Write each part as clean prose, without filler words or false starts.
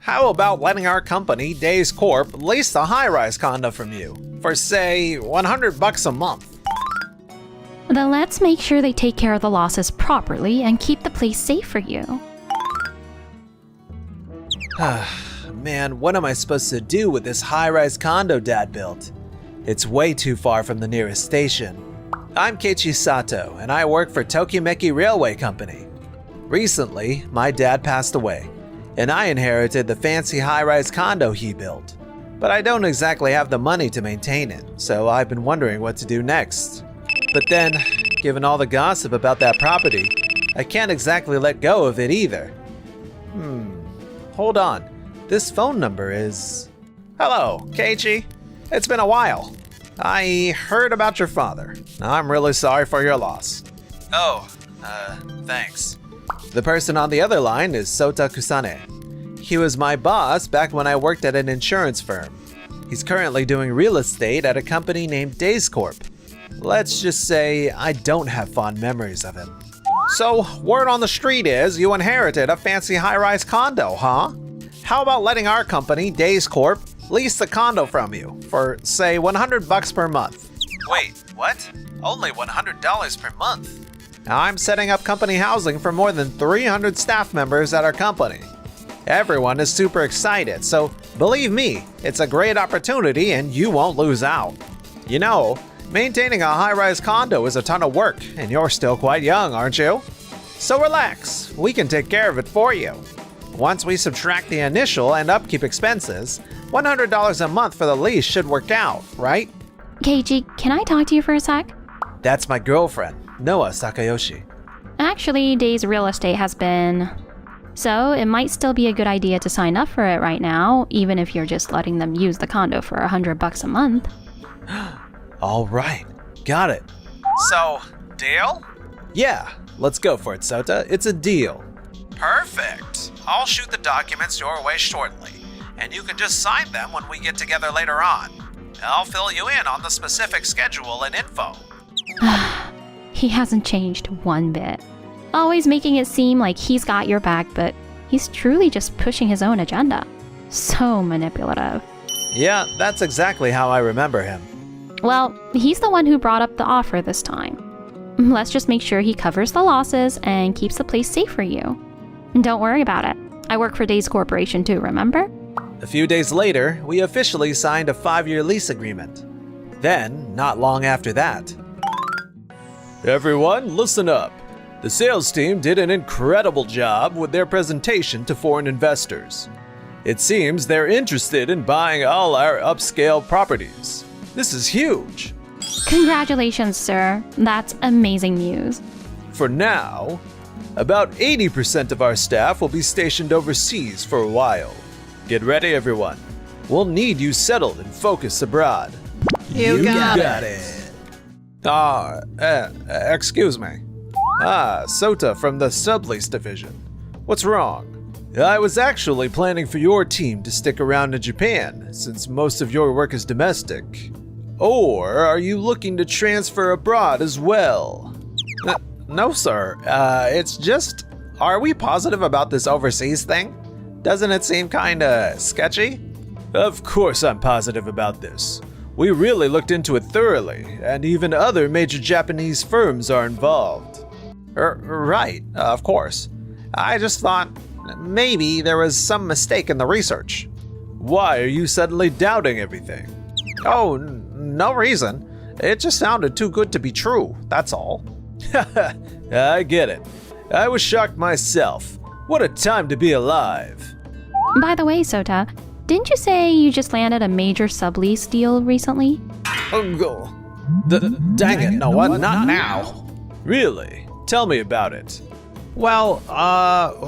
how about letting our company, Days Corp, lease the high-rise condo from you for, say, $100 a month? Then let's make sure they take care of the losses properly and keep the place safe for you. Man, what am I supposed to do with this high-rise condo Dad built? It's way too far from the nearest station. I'm Keiichi Sato, and I work for Tokimeki Railway Company. Recently, my dad passed away, and I inherited the fancy high-rise condo he built. But I don't exactly have the money to maintain it, so I've been wondering what to do next. But then, given all the gossip about that property, I can't exactly let go of it either. Hold on. This phone number is... Hello, Keiichi. It's been a while. I heard about your father. I'm really sorry for your loss. Oh, thanks. The person on the other line is Sota Kusane. He was my boss back when I worked at an insurance firm. He's currently doing real estate at a company named Days Corp. Let's just say I don't have fond memories of him. So, word on the street is you inherited a fancy high-rise condo, huh? How about letting our company, Days Corp, lease the condo from you for, say, $100 per month? Wait, what? Only $100 per month? I'm setting up company housing for more than 300 staff members at our company. Everyone is super excited, so believe me, it's a great opportunity and you won't lose out. You know, maintaining a high-rise condo is a ton of work, and you're still quite young, aren't you? So relax, we can take care of it for you. Once we subtract the initial and upkeep expenses, $100 a month for the lease should work out, right? Keiichi, can I talk to you for a sec? That's my girlfriend, Noah Sakayoshi. Actually, Days Real Estate has been... So, it might still be a good idea to sign up for it right now, even if you're just letting them use the condo for $100 a month. All right, got it. So, deal? Yeah, let's go for it, Sota. It's a deal. Perfect. I'll shoot the documents your way shortly, and you can just sign them when we get together later on. I'll fill you in on the specific schedule and info. He hasn't changed one bit. Always making it seem like he's got your back, but he's truly just pushing his own agenda. So manipulative. Yeah, that's exactly how I remember him. Well, he's the one who brought up the offer this time. Let's just make sure he covers the losses and keeps the place safe for you. Don't worry about it. I work for Days Corporation too, remember? A few days later, we officially signed a 5-year lease agreement. Then, not long after that... Everyone, listen up. The sales team did an incredible job with their presentation to foreign investors. It seems they're interested in buying all our upscale properties. This is huge. Congratulations, sir. That's amazing news. For now, about 80% of our staff will be stationed overseas for a while. Get ready, everyone. We'll need you settled and focused abroad. You got it. Excuse me. Sota from the sublease division. What's wrong? I was actually planning for your team to stick around in Japan, since most of your work is domestic. Or are you looking to transfer abroad as well? No, sir. It's just... Are we positive about this overseas thing? Doesn't it seem kinda sketchy? Of course I'm positive about this. We really looked into it thoroughly, and even other major Japanese firms are involved. Right, of course. I just thought maybe there was some mistake in the research. Why are you suddenly doubting everything? Oh, no reason. It just sounded too good to be true, that's all. I get it. I was shocked myself. What a time to be alive. By the way, Sota, didn't you say you just landed a major sublease deal recently? Dang it, Noah, not now. Really? Tell me about it. Well,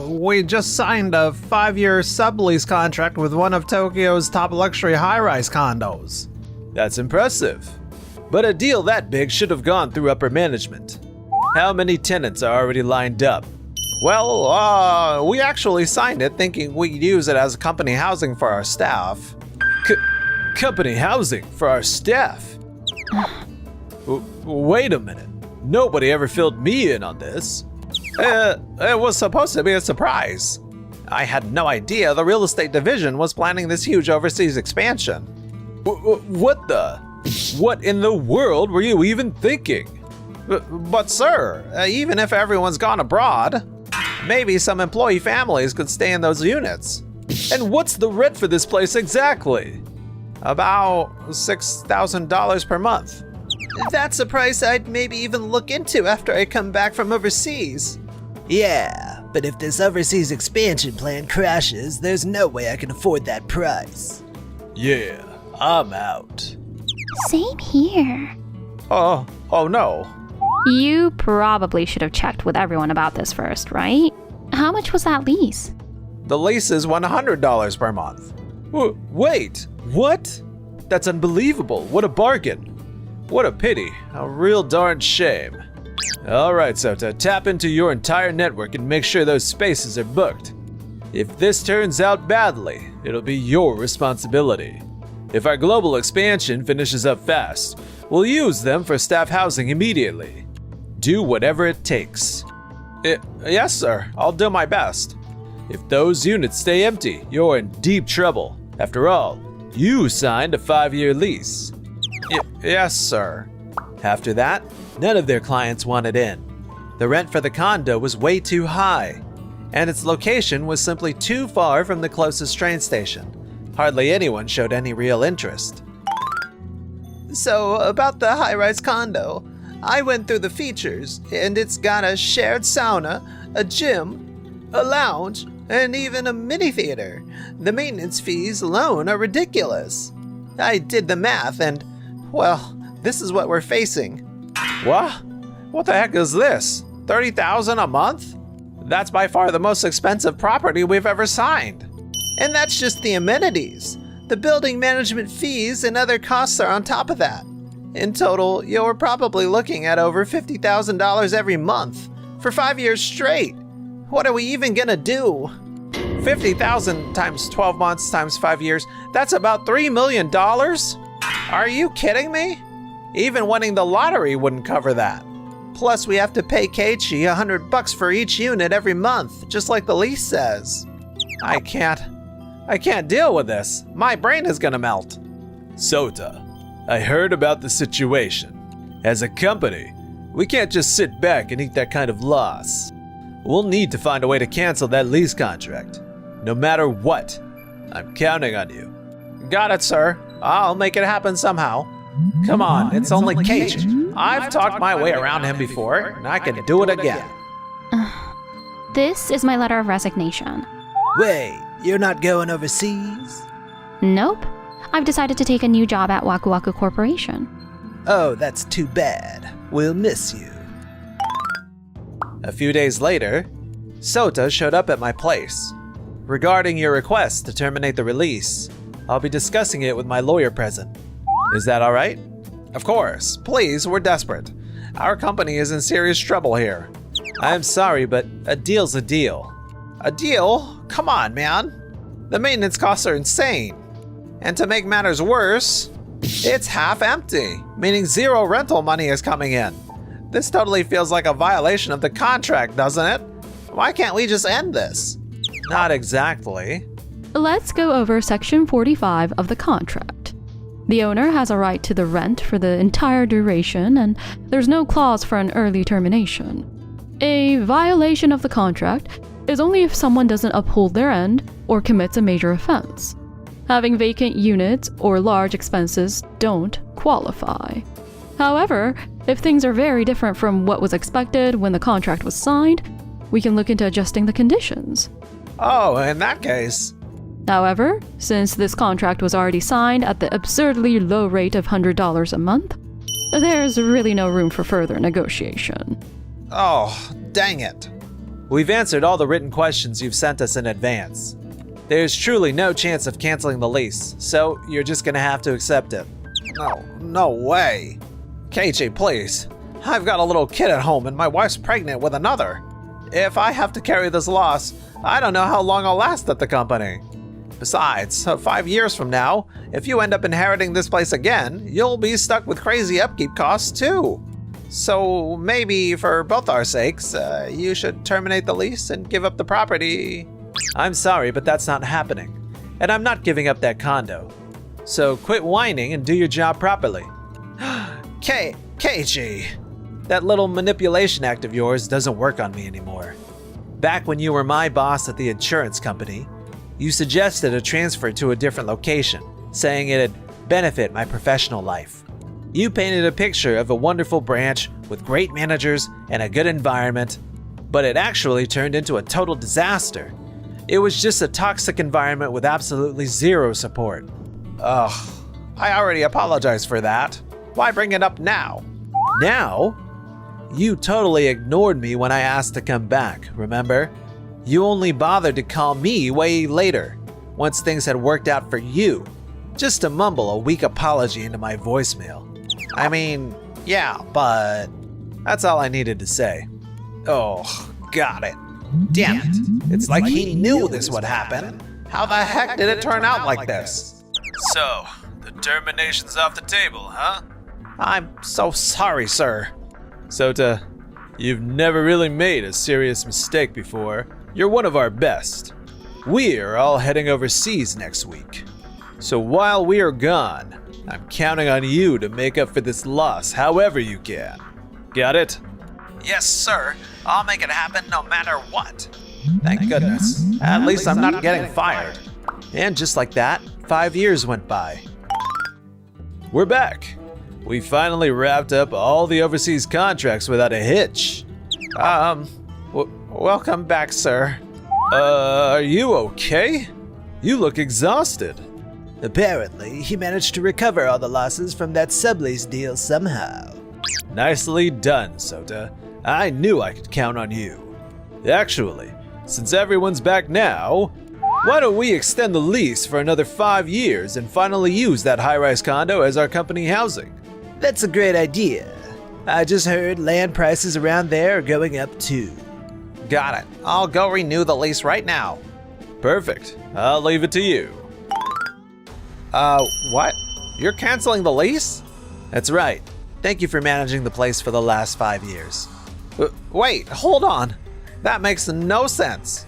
we just signed a 5-year sublease contract with one of Tokyo's top luxury high-rise condos. That's impressive. But a deal that big should have gone through upper management. How many tenants are already lined up? Well, we actually signed it thinking we'd use it as company housing for our staff. Company housing for our staff? Wait a minute. Nobody ever filled me in on this. It was supposed to be a surprise. I had no idea the real estate division was planning this huge overseas expansion. What the? What in the world were you even thinking? But sir, even if everyone's gone abroad, maybe some employee families could stay in those units. And what's the rent for this place exactly? About $6,000 per month. That's a price I'd maybe even look into after I come back from overseas. Yeah, but if this overseas expansion plan crashes, there's no way I can afford that price. Yeah, I'm out. Same here. Oh no. You probably should have checked with everyone about this first, right? How much was that lease? The lease is $100 per month. Wait, what? That's unbelievable. What a bargain. What a pity. A real darn shame. Alright, Sota, tap into your entire network and make sure those spaces are booked. If this turns out badly, it'll be your responsibility. If our global expansion finishes up fast, we'll use them for staff housing immediately. Do whatever it takes. Yes, sir. I'll do my best. If those units stay empty, you're in deep trouble. After all, you signed a 5-year lease. Yes, sir. After that, none of their clients wanted in. The rent for the condo was way too high, and its location was simply too far from the closest train station. Hardly anyone showed any real interest. So, about the high-rise condo, I went through the features, and it's got a shared sauna, a gym, a lounge, and even a mini theater. The maintenance fees alone are ridiculous. I did the math and, well, this is what we're facing. What? What the heck is this? $30,000 a month? That's by far the most expensive property we've ever signed. And that's just the amenities. The building management fees and other costs are on top of that. In total, you're probably looking at over $50,000 every month for 5 years straight. What are we even gonna do? 50,000 times 12 months times 5 years, that's about $3 million? Are you kidding me? Even winning the lottery wouldn't cover that. Plus, we have to pay Keiichi $100 for each unit every month, just like the lease says. I can't deal with this. My brain is gonna melt. Sota, I heard about the situation. As a company, we can't just sit back and eat that kind of loss. We'll need to find a way to cancel that lease contract. No matter what, I'm counting on you. Got it, sir. I'll make it happen somehow. Come on, it's only Keiichi. I've talked my way around him before, and I can do it again. This is my letter of resignation. Wait, you're not going overseas? Nope. I've decided to take a new job at Waku Waku Corporation. Oh, that's too bad. We'll miss you. A few days later, Sota showed up at my place. Regarding your request to terminate the release, I'll be discussing it with my lawyer present. Is that alright? Of course. Please, we're desperate. Our company is in serious trouble here. I'm sorry, but a deal's a deal. A deal? Come on, man. The maintenance costs are insane. And to make matters worse, it's half empty, meaning zero rental money is coming in. This totally feels like a violation of the contract, doesn't it? Why can't we just end this? Not exactly. Let's go over Section 45 of the contract. The owner has a right to the rent for the entire duration, and there's no clause for an early termination. A violation of the contract is only if someone doesn't uphold their end or commits a major offense. Having vacant units or large expenses don't qualify. However, if things are very different from what was expected when the contract was signed, we can look into adjusting the conditions. Oh, in that case. However, since this contract was already signed at the absurdly low rate of $100 a month, there's really no room for further negotiation. Oh, dang it. We've answered all the written questions you've sent us in advance. There's truly no chance of canceling the lease, so you're just gonna have to accept it. No way. Keiichi, please. I've got a little kid at home and my wife's pregnant with another. If I have to carry this loss, I don't know how long I'll last at the company. Besides, 5 years from now, if you end up inheriting this place again, you'll be stuck with crazy upkeep costs too. So maybe for both our sakes, you should terminate the lease and give up the property I'm sorry, but that's not happening. And I'm not giving up that condo. So quit whining and do your job properly. KG. That little manipulation act of yours doesn't work on me anymore. Back when you were my boss at the insurance company, you suggested a transfer to a different location, saying it'd benefit my professional life. You painted a picture of a wonderful branch with great managers and a good environment, but it actually turned into a total disaster. It was just a toxic environment with absolutely zero support. Ugh, I already apologized for that. Why bring it up now? Now? You totally ignored me when I asked to come back, remember? You only bothered to call me way later, once things had worked out for you, just to mumble a weak apology into my voicemail. I mean, yeah, but That's all I needed to say. oh, got it. Damn it. It's like he knew this would happen. How the heck did it turn out like this? So, the termination's off the table, huh? I'm so sorry, sir. Sota, you've never really made a serious mistake before. You're one of our best. We are all heading overseas next week. So while we are gone, I'm counting on you to make up for this loss however you can. Got it? Yes, sir. I'll make it happen no matter what. Thank goodness. At least I'm not getting fired. And just like that, 5 years went by. We're back. We finally wrapped up all the overseas contracts without a hitch. Welcome back, sir. Are you okay? You look exhausted. Apparently, he managed to recover all the losses from that sublease deal somehow. Nicely done, Sota. I knew I could count on you. Actually, since everyone's back now, why don't we extend the lease for another 5 years and finally use that high-rise condo as our company housing? That's a great idea. I just heard land prices around there are going up too. Got it. I'll go renew the lease right now. Perfect. I'll leave it to you. What? You're canceling the lease? That's right. Thank you for managing the place for the last 5 years. Wait, hold on. That makes no sense.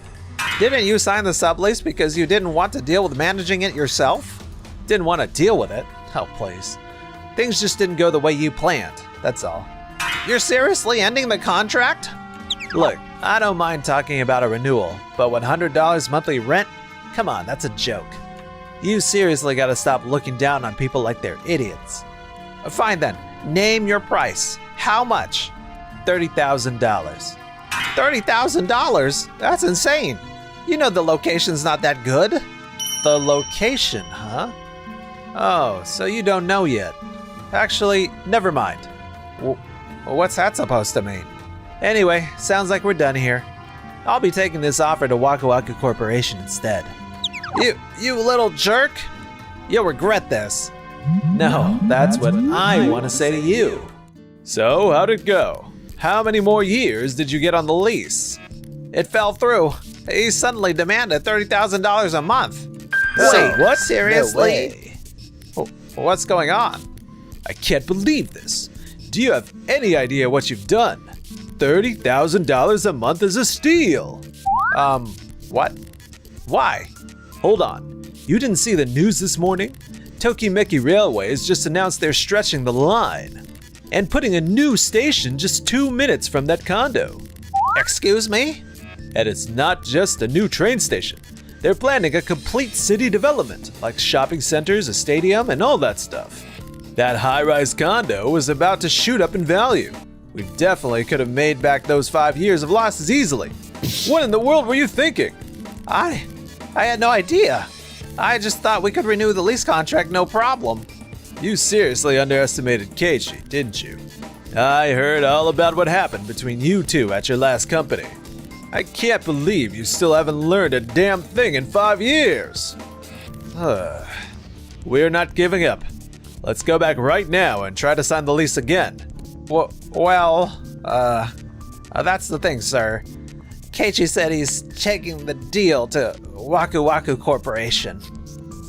Didn't you sign the sublease because you didn't want to deal with managing it yourself? Didn't want to deal with it. Oh, please. Things just didn't go the way you planned, that's all. You're seriously ending the contract? Look, I don't mind talking about a renewal, but $100 monthly rent? Come on, that's a joke. You seriously gotta stop looking down on people like they're idiots. Fine then, name your price. How much? $30,000. $30,000? That's insane. You know the location's not that good. The location, huh? Oh, so you don't know yet. Actually, never mind. What's that supposed to mean? Anyway, sounds like we're done here. I'll be taking this offer to Waku Waku Corporation instead. You little jerk. You'll regret this. No, that's what I want to say to you. So, how'd it go? How many more years did you get on the lease? It fell through. He suddenly demanded $30,000 a month. Wait, what? Seriously? What's going on? I can't believe this. Do you have any idea what you've done? $30,000 a month is a steal. What? Why? Hold on. You didn't see the news this morning? Tokimeki Railway has just announced they're stretching the line and putting a new station just 2 minutes from that condo. Excuse me? And it's not just a new train station. They're planning a complete city development, like shopping centers, a stadium, and all that stuff. That high-rise condo is about to shoot up in value. We definitely could have made back those 5 years of losses easily. What in the world were you thinking? I had no idea. I just thought we could renew the lease contract no problem. You seriously underestimated Keiichi, didn't you? I heard all about what happened between you two at your last company. I can't believe you still haven't learned a damn thing in 5 years. We're not giving up. Let's go back right now and try to sign the lease again. That's the thing, sir. Keiichi said he's taking the deal to Waku Waku Corporation.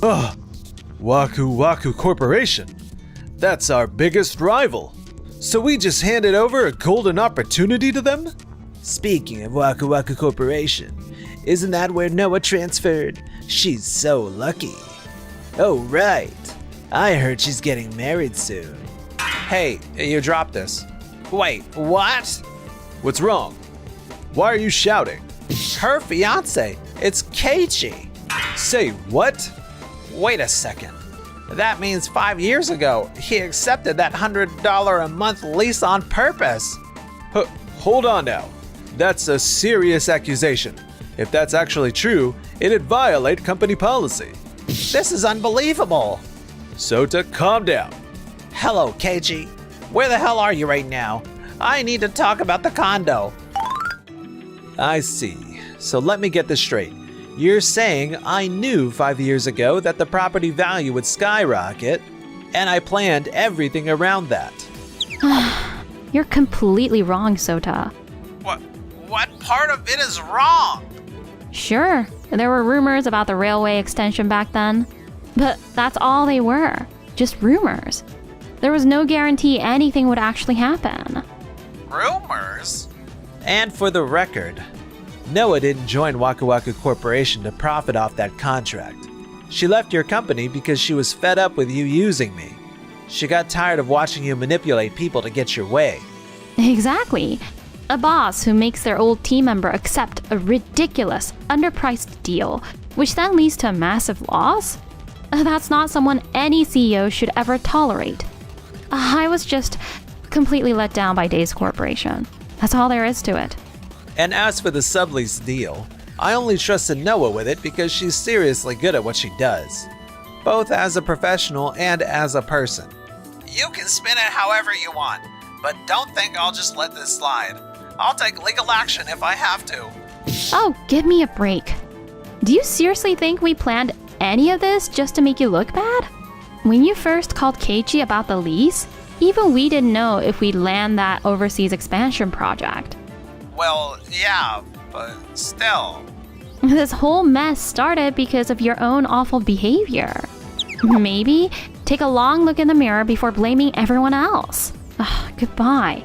Ugh, Waku Waku Corporation? That's our biggest rival. So we just handed over a golden opportunity to them? Speaking of Waku Waku Corporation, Isn't that where Noah transferred? She's so lucky. Oh, right. I heard she's getting married soon. Hey, you dropped this. Wait, what? What's wrong? Why are you shouting? Her fiance. It's Keiichi. Say what? Wait a second. That means 5 years ago, he accepted that $100 a month lease on purpose. Hold on now. That's a serious accusation. If that's actually true, it'd violate company policy. This is unbelievable. Sota, calm down. Hello, Keiichi. Where the hell are you right now? I need to talk about the condo. I see. So let me get this straight. You're saying I knew 5 years ago that the property value would skyrocket, and I planned everything around that. You're completely wrong, Sota. What part of it is wrong? Sure, there were rumors about the railway extension back then, but that's all they were, just rumors. There was no guarantee anything would actually happen. Rumors? And for the record, Noah didn't join Waka Waka Corporation to profit off that contract. She left your company because she was fed up with you using me. She got tired of watching you manipulate people to get your way. Exactly. A boss who makes their old team member accept a ridiculous, underpriced deal, which then leads to a massive loss? That's not someone any CEO should ever tolerate. I was just completely let down by Days Corporation. That's all there is to it. And as for the sublease deal, I only trusted Noah with it because she's seriously good at what she does, both as a professional and as a person. You can spin it however you want, but don't think I'll just let this slide. I'll take legal action if I have to. Oh, give me a break. Do you seriously think we planned any of this just to make you look bad? When you first called Keiichi about the lease, even we didn't know if we'd land that overseas expansion project. Well, yeah, but still. This whole mess started because of your own awful behavior. Maybe take a long look in the mirror before blaming everyone else. Goodbye.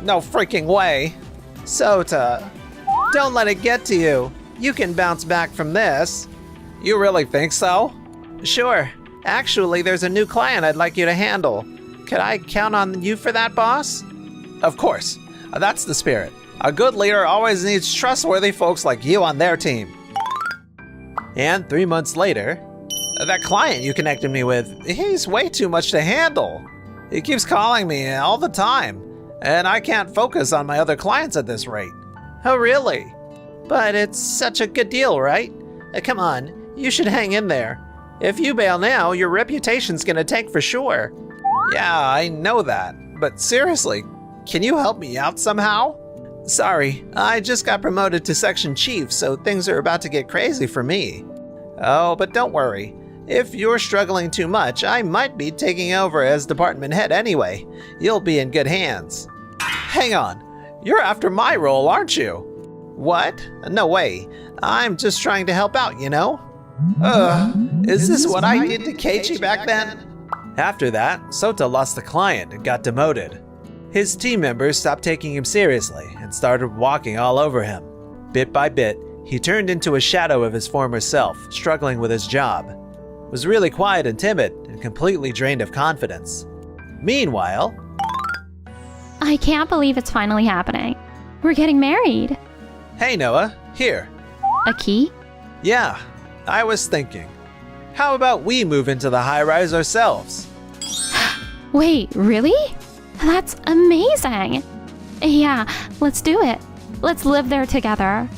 No freaking way. Sota, don't let it get to you. You can bounce back from this. You really think so? Sure. Actually, there's a new client I'd like you to handle. Could I count on you for that, boss? Of course. That's the spirit. A good leader always needs trustworthy folks like you on their team. And 3 months later, that client you connected me with, he's way too much to handle. He keeps calling me all the time, and I can't focus on my other clients at this rate. Oh, really? But it's such a good deal, right? Come on, you should hang in there. If you bail now, your reputation's gonna tank for sure. Yeah, I know that. But seriously, can you help me out somehow? Sorry, I just got promoted to section chief, so things are about to get crazy for me. Oh, but don't worry. If you're struggling too much, I might be taking over as department head anyway. You'll be in good hands. Hang on, you're after my role, aren't you? What? No way. I'm just trying to help out, you know? Is this what I did to Keiichi back then? After that, Sota lost the client and got demoted. His team members stopped taking him seriously and started walking all over him. Bit by bit, he turned into a shadow of his former self, struggling with his job. Was really quiet and timid and completely drained of confidence. Meanwhile, I can't believe it's finally happening. We're getting married. Hey Noah, here. A key? Yeah, I was thinking. How about we move into the high-rise ourselves? Wait, really? That's amazing. Yeah, let's do it. Let's live there together.